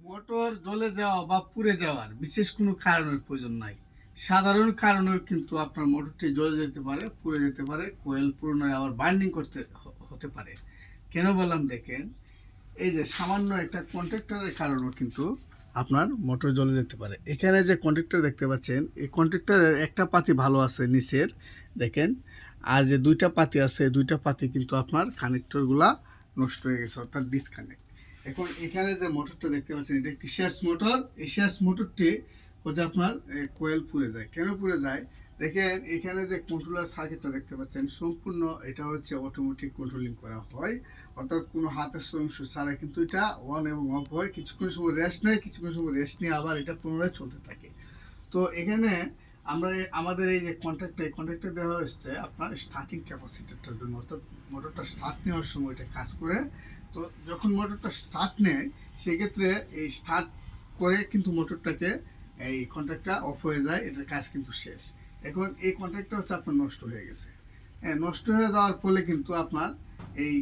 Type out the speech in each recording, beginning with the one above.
Motor জ্বলে যাওয়া বা পুড়ে যাওয়ার বিশেষ কোনো কারণের প্রয়োজন নাই। সাধারণ কারণেও কিন্তু আপনার মোটরটি জ্বলে যেতে পারে, পুড়ে যেতে পারে, কোয়েল পুরনো আবার বার্নিং করতে হতে পারে। কেন বললাম দেখেন, এই যে সামান্য একটা কন্ট্রাক্টরের কারণেও কিন্তু আপনার মোটর জ্বলে যেতে পারে। এখানে যে কন্ট্রাক্টর দেখতে পাচ্ছেন, এই কন্ট্রাক্টরের একটা পাতি ভালো আছে নিচের, দেখেন, আর যে দুইটা পাতি আছে দুইটা পাতি কিন্তু আপনার কানেক্টরগুলা নষ্ট হয়ে গেছে, অর্থাৎ ডিসকানেক্ট। এখন এখানে যে মোটরটা দেখতে পাচ্ছেন, এটা একটি শেষ মোটর। এই শেষ মোটরটি হচ্ছে আপনার কোয়েল পুড়ে যায়। কেন পুড়ে যায় দেখেন, এখানে যে কন্ট্রোলার সার্কিটটা দেখতে পাচ্ছেন, সম্পূর্ণ এটা হচ্ছে অটোমেটিক কন্ট্রোলিং করা হয়, অর্থাৎ কোনো হাতের অংশ ছাড়া কিন্তু এটা অন এবং অফ হয়। কিছুক্ষণ সময় রেস্ট নেয়, কিছুক্ষণ সময় রেস্ট নিয়ে আবার এটা পুনরায় চলতে থাকে। তো এখানে আমরা আমাদের এই যে কন্ট্রাক্টটা দেওয়া হচ্ছে আপনার স্টার্টিং ক্যাপাসিটারটার জন্য, অর্থাৎ মোটরটা স্টার্ট নেওয়ার সময় এটা কাজ করে। তো যখন মোটরটা স্টার্ট নেয় সেক্ষেত্রে এই স্টার্ট করে কিন্তু মোটরটাকে এই কন্ট্রাক্টটা অফ হয়ে যায়, এটার কাজ কিন্তু শেষ। এখন এই কন্ট্রাক্টটা হচ্ছে আপনার নষ্ট হয়ে গেছে। হ্যাঁ, নষ্ট হয়ে যাওয়ার ফলে কিন্তু আপনার এই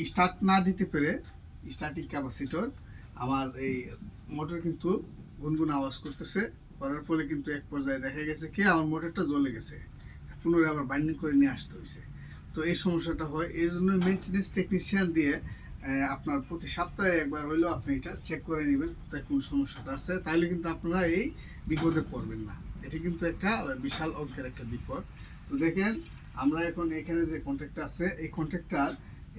স্টার্ট না দিতে পেরে স্টার্টিং ক্যাপাসিটর আমার এই মোটর কিন্তু গুনগুন আওয়াজ করতেছে, করার ফলে কিন্তু এক পর্যায়ে দেখা গেছে কি আমার মোটরটা জ্বলে গেছে, পুনরায় আবার বাইন্ডিং করে নিয়ে আসতে হয়েছে। তো এই সমস্যাটা হয়, এই জন্য মেনটেন্যান্স টেকনিশিয়ান দিয়ে আপনার প্রতি সপ্তাহে একবার হইলেও আপনি এটা চেক করে নেবেন কোথায় কোন সমস্যাটা আছে, তাহলে কিন্তু আপনারা এই বিপদে পড়বেন না। এটা কিন্তু একটা বিশাল অঙ্কের একটা বিপদ। তো দেখেন, আমরা এখন এখানে যে কন্ট্রাক্টটা আছে, এই কন্ট্রাক্টটার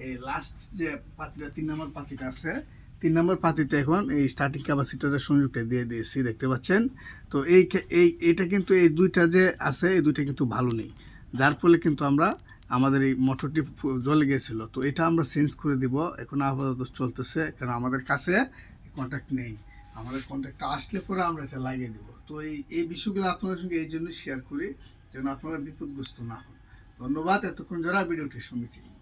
এই লাস্ট যে পাতিটা 3 নম্বর পাতিটা আছে, 3 নম্বর পাতিতে এখন এই স্টার্টিং ক্যাপাসিটরের সংযোগটা দিয়ে দিয়েছি, দেখতে পাচ্ছেন। তো এইটা কিন্তু এই দুইটা যে আছে এই দুইটা কিন্তু ভালো নেই, যার ফলে কিন্তু আমরা আমাদের এই মোটরটি জ্বলে গিয়েছিল। তো এটা আমরা চেঞ্জ করে দিব, এখন আপাতত চলতেছে, কারণ আমাদের কাছে কন্ট্যাক্ট নেই। আমাদের কন্ট্যাক্টটা আসলে পরে আমরা এটা লাগিয়ে দেবো। তো এই বিষয়গুলো আপনাদের সঙ্গে এই জন্য শেয়ার করি যেন আপনারা বিপদগ্রস্ত না হন। ধন্যবাদ এতক্ষণ যারা ভিডিওটির সঙ্গে ছিলেন।